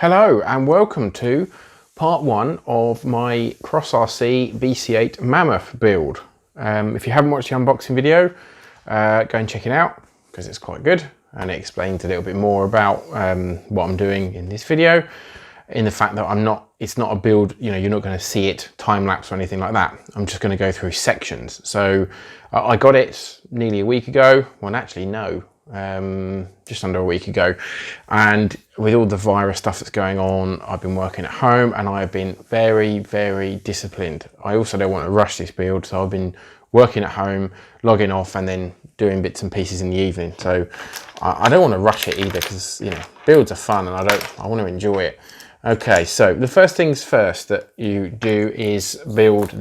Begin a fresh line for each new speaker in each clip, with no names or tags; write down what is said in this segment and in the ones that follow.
Hello and welcome to part one of my Cross RC BC8 Mammoth build. If you haven't watched the unboxing video, go and check it out because it's quite good and it explains a little bit more about what I'm doing in this video, in the fact that it's not a build, you're not going to see it time lapse or anything like that. I'm just going to go through sections. So I got it nearly a week ago. Well, actually no, just under a week ago, and with all the virus stuff that's going on, I've been working at home and I've been very disciplined. I also don't want to rush this build, so I've been working at home, logging off and then doing bits and pieces in the evening. So I don't want to rush it either, because builds are fun and I want to enjoy it. Okay, so the first things first that you do is build put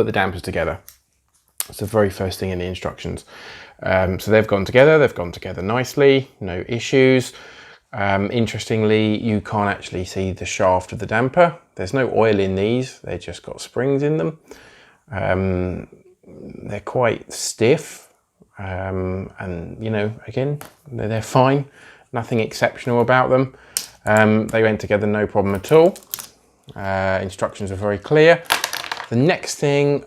the dampers together. It's the very first thing in the instructions. So they've gone together nicely, no issues. Interestingly, you can't actually see the shaft of the damper. There's no oil in these, they've just got springs in them. They're quite stiff, and again, they're fine, nothing exceptional about them. They went together no problem at all. Instructions are very clear. The next thing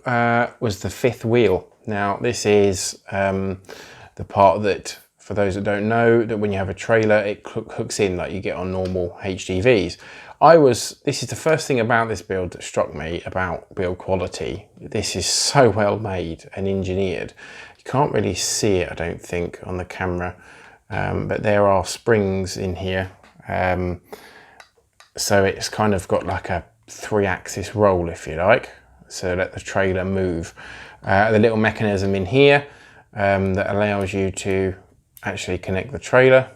was the fifth wheel. Now this is the part that, for those that don't know, that when you have a trailer it hooks in like you get on normal HGVs. This is the first thing about this build that struck me about build quality. This is so well made and engineered. You can't really see it, I don't think, on the camera, but there are springs in here. So it's kind of got like a 3-axis roll, if you like, so let the trailer move. The little mechanism in here that allows you to actually connect the trailer,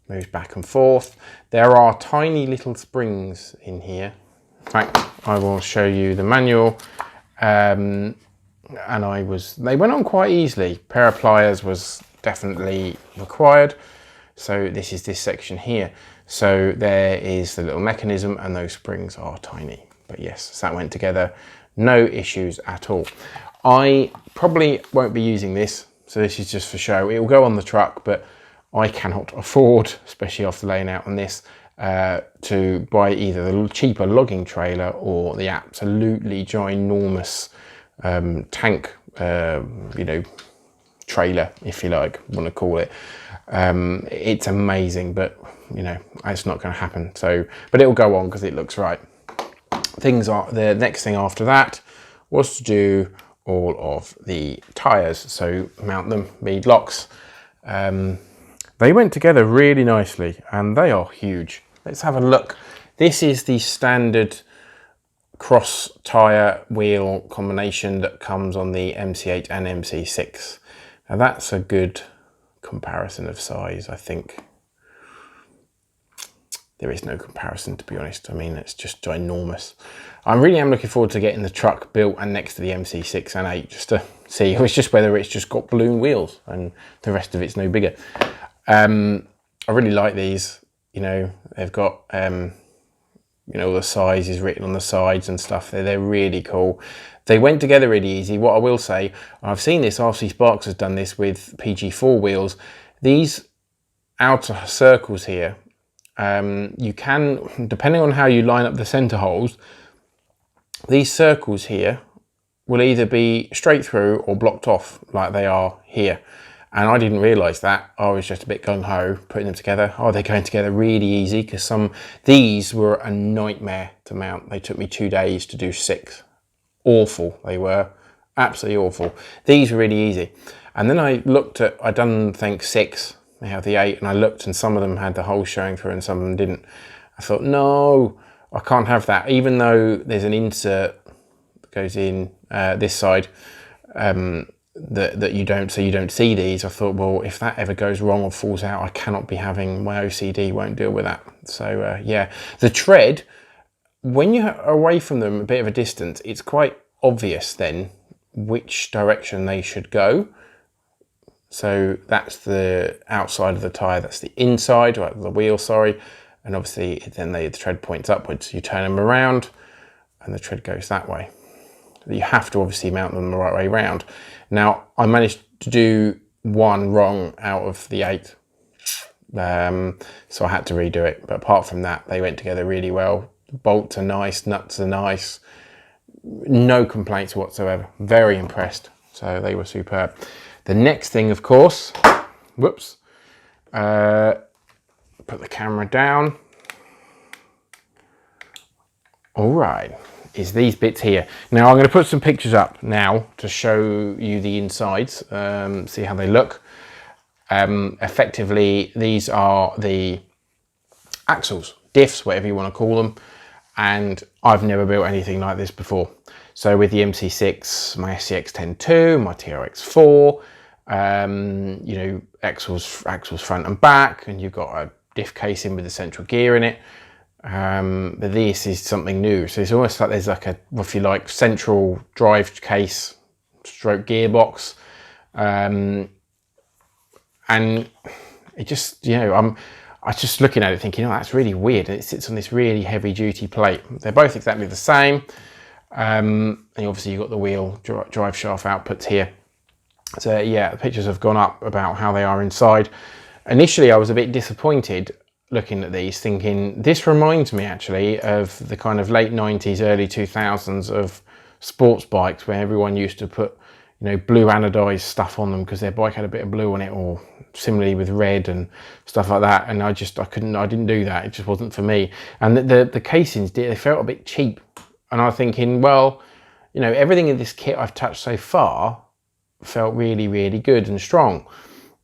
moves back and forth. There are tiny little springs in here. In fact, I will show you the manual. And they went on quite easily. A pair of pliers was definitely required. So this is this section here. So there is the little mechanism and those springs are tiny. But yes, so that went together, no issues at all. I probably won't be using this, so this is just for show. It will go on the truck, but I cannot afford, especially after laying out on this, to buy either the cheaper logging trailer or the absolutely ginormous tank, trailer, if you like, want to call it. It's amazing, but it's not going to happen. So, but it will go on because it looks right. The next thing after that was to do all of the tires, so mount them, bead locks. They went together really nicely and they are huge. Let's have a look. This is the standard cross tire wheel combination that comes on the MC8 and MC6. Now that's a good comparison of size, I think. There is no comparison, to be honest. I mean, it's just ginormous. I really am looking forward to getting the truck built and next to the MC6 and 8, just to see whether it's just got balloon wheels and the rest of it's no bigger. I really like these. They've got all the sizes written on the sides and stuff. They're really cool. They went together really easy. What I will say, I've seen this, RC Sparks has done this with PG4 wheels. These outer circles here, you can, depending on how you line up the center holes, these circles here will either be straight through or blocked off like they are here. And I didn't realize that. I was just a bit gung-ho putting them together. Oh, they're going together really easy, because these were a nightmare to mount. They took me 2 days to do 6. Awful, they were. Absolutely awful. These were really easy. And then I looked at, I'd done, I think, 6. They have the 8, and I looked and some of them had the holes showing through and some of them didn't. I thought, no, I can't have that. Even though there's an insert that goes in this side, that you don't see these. I thought, well, if that ever goes wrong or falls out, I cannot be having, my OCD won't deal with that. So yeah, the tread, when you're away from them a bit of a distance, it's quite obvious then which direction they should go. So that's the outside of the tyre, that's the inside, or the wheel, sorry. And obviously then the tread points upwards. You turn them around and the tread goes that way. You have to obviously mount them the right way round. Now, I managed to do one wrong out of the 8. So I had to redo it. But apart from that, they went together really well. Bolts are nice, nuts are nice. No complaints whatsoever. Very impressed. So they were superb. The next thing, of course, whoops, put the camera down. All right, is these bits here. Now I'm going to put some pictures up now to show you the insides, see how they look. Effectively, these are the axles, diffs, whatever you want to call them. And I've never built anything like this before. So with the MC6, my SCX-10 II, my TRX4, you know, axles front and back, and you've got a diff casing with the central gear in it. But this is something new. So it's almost like there's like a, if you like, central drive case stroke gearbox. And it just, you know, I was just looking at it thinking, oh, that's really weird. And it sits on this really heavy duty plate. They're both exactly the same. And obviously you've got the wheel drive shaft outputs here. So yeah, the pictures have gone up about how they are inside. Initially, I was a bit disappointed looking at these, thinking this reminds me actually of the kind of late 90s, early 2000s of sports bikes where everyone used to put, you know, blue anodized stuff on them because their bike had a bit of blue on it, or similarly with red and stuff like that. And I didn't do that. It just wasn't for me. And the casings, they felt a bit cheap. And I was thinking, well, you know, everything in this kit I've touched so far felt really, really good and strong.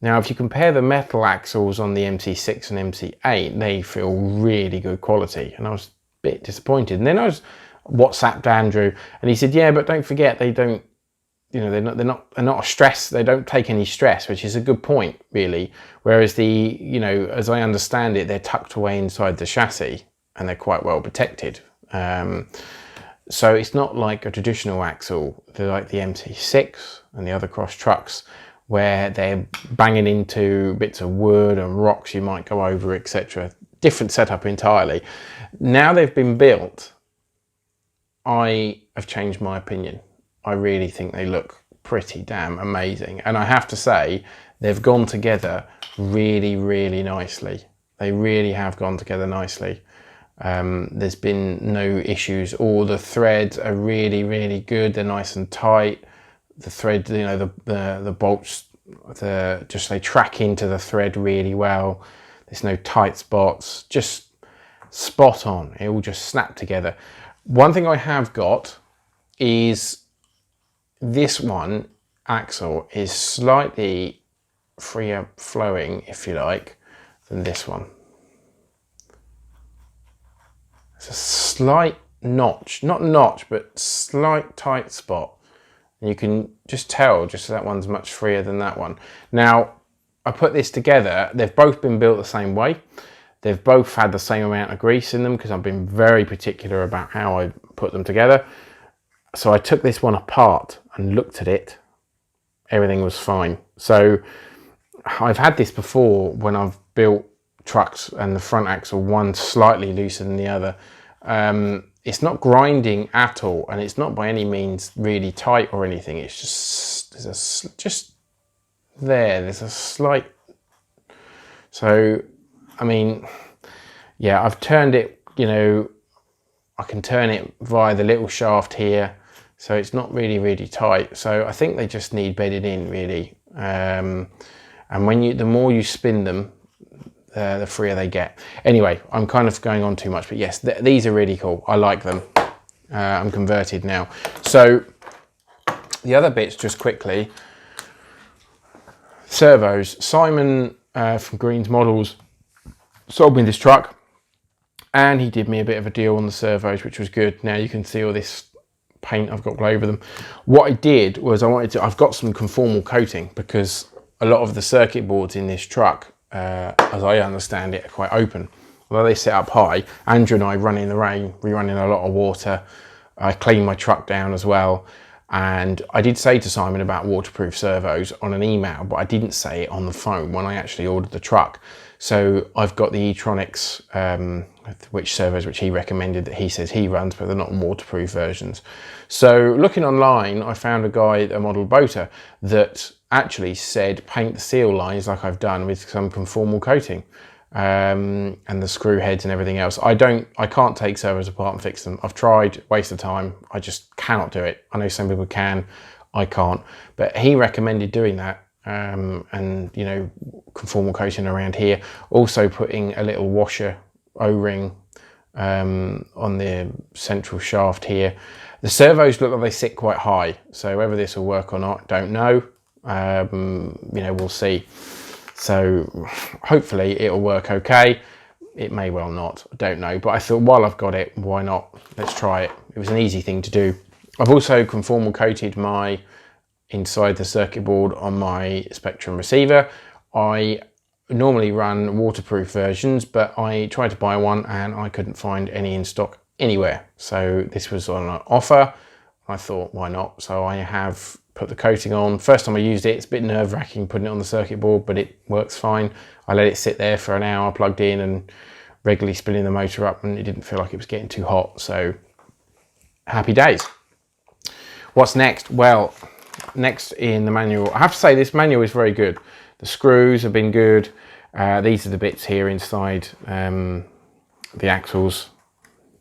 Now, if you compare the metal axles on the MC6 and MC8, they feel really good quality. And I was a bit disappointed. And then I was WhatsApped Andrew, and he said, yeah, but don't forget, they don't, you know, they're not a stress. They don't take any stress, which is a good point, really. Whereas the, you know, as I understand it, they're tucked away inside the chassis and they're quite well protected. So it's not like a traditional axle. They're like the MC6 and the other cross trucks, where they're banging into bits of wood and rocks you might go over, etc. Different setup entirely. Now they've been built, I have changed my opinion. I really think they look pretty damn amazing. And I have to say, they've gone together really, really nicely. They really have gone together nicely. There's been no issues. All the threads are really, really good. They're nice and tight. The thread, you know, the bolts, they track into the thread really well. There's no tight spots, just spot on. It all just snapped together. One thing I have got is this one axle is slightly freer flowing, if you like, than this one. It's a slight notch, not notch, but slight tight spot. You can just tell, just that one's much freer than that one. Now, I put this together. They've both been built the same way. They've both had the same amount of grease in them because I've been very particular about how I put them together. So I took this one apart and looked at it. Everything was fine. So I've had this before when I've built trucks and the front axle, one slightly looser than the other. It's not grinding at all, and it's not by any means really tight or anything. It's just there's a slight. So, I mean, yeah, I've turned it, you know, I can turn it via the little shaft here, so it's not really, really tight. So I think they just need bedded in, really. And the more you spin them, the freer they get. Anyway, I'm kind of going on too much, but yes, these are really cool. I like them. I'm converted now. So the other bits, just quickly, servos. Simon from Green's Models sold me this truck, and he did me a bit of a deal on the servos, which was good. Now you can see all this paint I've got all over them. What I did was I've got some conformal coating because a lot of the circuit boards in this truck, as I understand it, are quite open. Although they sit up high, Andrew and I run in the rain, we run in a lot of water. I clean my truck down as well. And I did say to Simon about waterproof servos on an email, but I didn't say it on the phone when I actually ordered the truck. So I've got the e-tronics, servos which he recommended, that he says he runs, but they're not waterproof versions. So looking online, I found a guy, a model boater, that actually said paint the seal lines like I've done with some conformal coating, and the screw heads and everything else. I can't take servos apart and fix them. I've tried, waste of time. I just cannot do it. I know some people can, I can't. But he recommended doing that, and you know, conformal coating around here. Also putting a little washer O-ring on the central shaft here. The servos look like they sit quite high, so whether this will work or not, don't know. You know, we'll see. So hopefully it'll work okay. It may well not, I don't know. But I thought, while I've got it, why not? Let's try it. It was an easy thing to do. I've also conformal coated my inside the circuit board on my Spectrum receiver. I normally run waterproof versions, but I tried to buy one and I couldn't find any in stock anywhere. So this was on an offer. I thought, why not? So I have put the coating on. First time I used it, it's a bit nerve-wracking putting it on the circuit board, but it works fine. I let it sit there for an hour, plugged in and regularly spinning the motor up, and it didn't feel like it was getting too hot. So happy days. What's next? Well, next in the manual, I have to say this manual is very good. The screws have been good. These are the bits here inside the axles,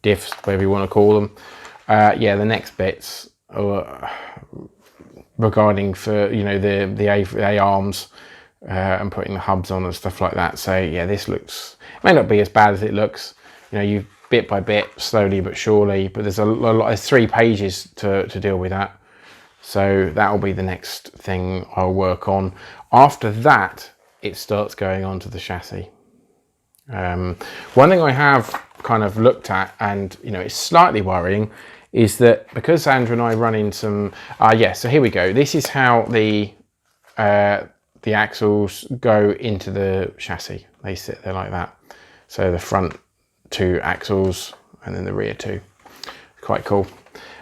diffs, whatever you want to call them. Yeah, the next bits are regarding for, you know, the A arms and putting the hubs on and stuff like that. So yeah, this looks, it may not be as bad as it looks. You know, you bit by bit, slowly but surely. But there's a lot. There's 3 pages to deal with that. So that will be the next thing I'll work on. After that, it starts going on to the chassis. One thing I have kind of looked at, and you know, it's slightly worrying, is that because Andrew and I run in some, yeah, so here we go. This is how the axles go into the chassis. They sit there like that. So the front 2 axles and then the rear 2. Quite cool.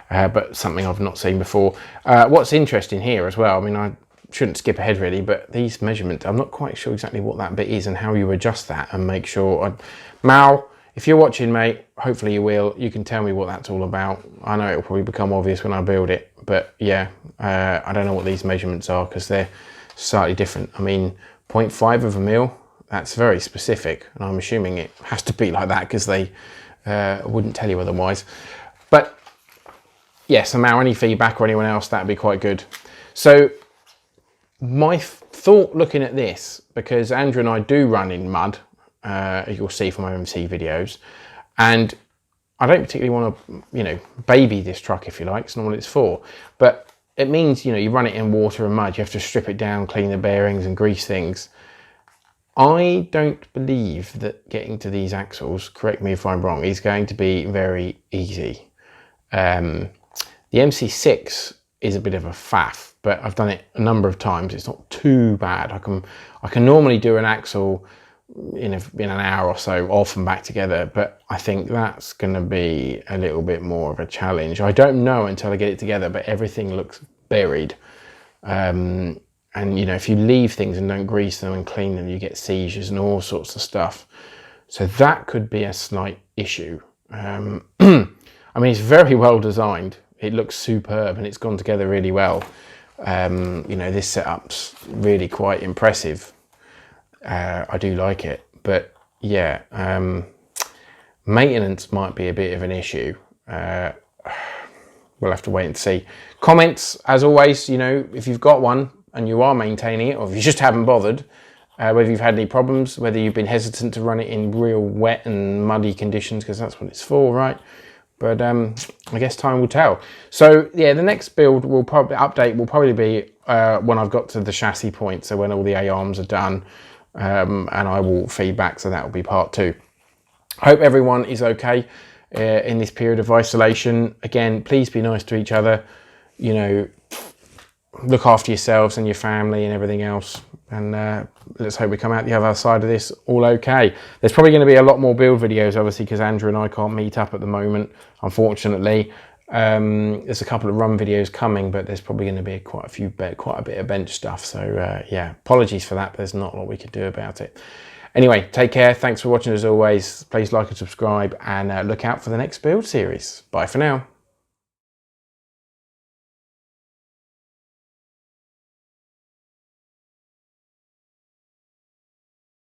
But something I've not seen before. What's interesting here as well, I mean, I shouldn't skip ahead really, but these measurements, I'm not quite sure exactly what that bit is and how you adjust that and make sure. Mal, if you're watching, mate, hopefully you will, you can tell me what that's all about. I know it'll probably become obvious when I build it, but yeah, I don't know what these measurements are because they're slightly different. I mean, 0.5 of a mil, that's very specific, and I'm assuming it has to be like that because they wouldn't tell you otherwise. But yeah, so Mal, any feedback or anyone else, that'd be quite good. So my thought looking at this, because Andrew and I do run in mud, you'll see from my MC videos, and I don't particularly want to, you know, baby this truck, if you like. It's not what it's for, but it means, you know, you run it in water and mud, you have to strip it down, clean the bearings and grease things. I don't believe that getting to these axles, correct me if I'm wrong, is going to be very easy. The MC6 is a bit of a faff, but I've done it a number of times. It's not too bad. I can normally do an axle in an hour or so, off and back together, but I think that's going to be a little bit more of a challenge. I don't know until I get it together, but everything looks buried. And you know, if you leave things and don't grease them and clean them, you get seizures and all sorts of stuff. So that could be a slight issue. I mean, it's very well designed. It looks superb and it's gone together really well. You know, this setup's really quite impressive. I do like it, but yeah, maintenance might be a bit of an issue. We'll have to wait and see. Comments, as always, you know, if you've got one and you are maintaining it, or if you just haven't bothered, whether you've had any problems, whether you've been hesitant to run it in real wet and muddy conditions, because that's what it's for, right? But I guess time will tell. So yeah, the next build will probably be when I've got to the chassis point, so when all the A-arms are done, and I will feedback, so that will be part 2. Hope everyone is okay in this period of isolation. Again, please be nice to each other, you know, look after yourselves and your family and everything else, and let's hope we come out the other side of this all okay. There's probably going to be a lot more build videos, obviously, because Andrew and I can't meet up at the moment, unfortunately. There's a couple of run videos coming, but there's probably going to be quite a bit of bench stuff, so yeah, apologies for that, but there's not a lot we could do about it. Anyway, take care, thanks for watching as always, please like and subscribe, and look out for the next build series. Bye for now.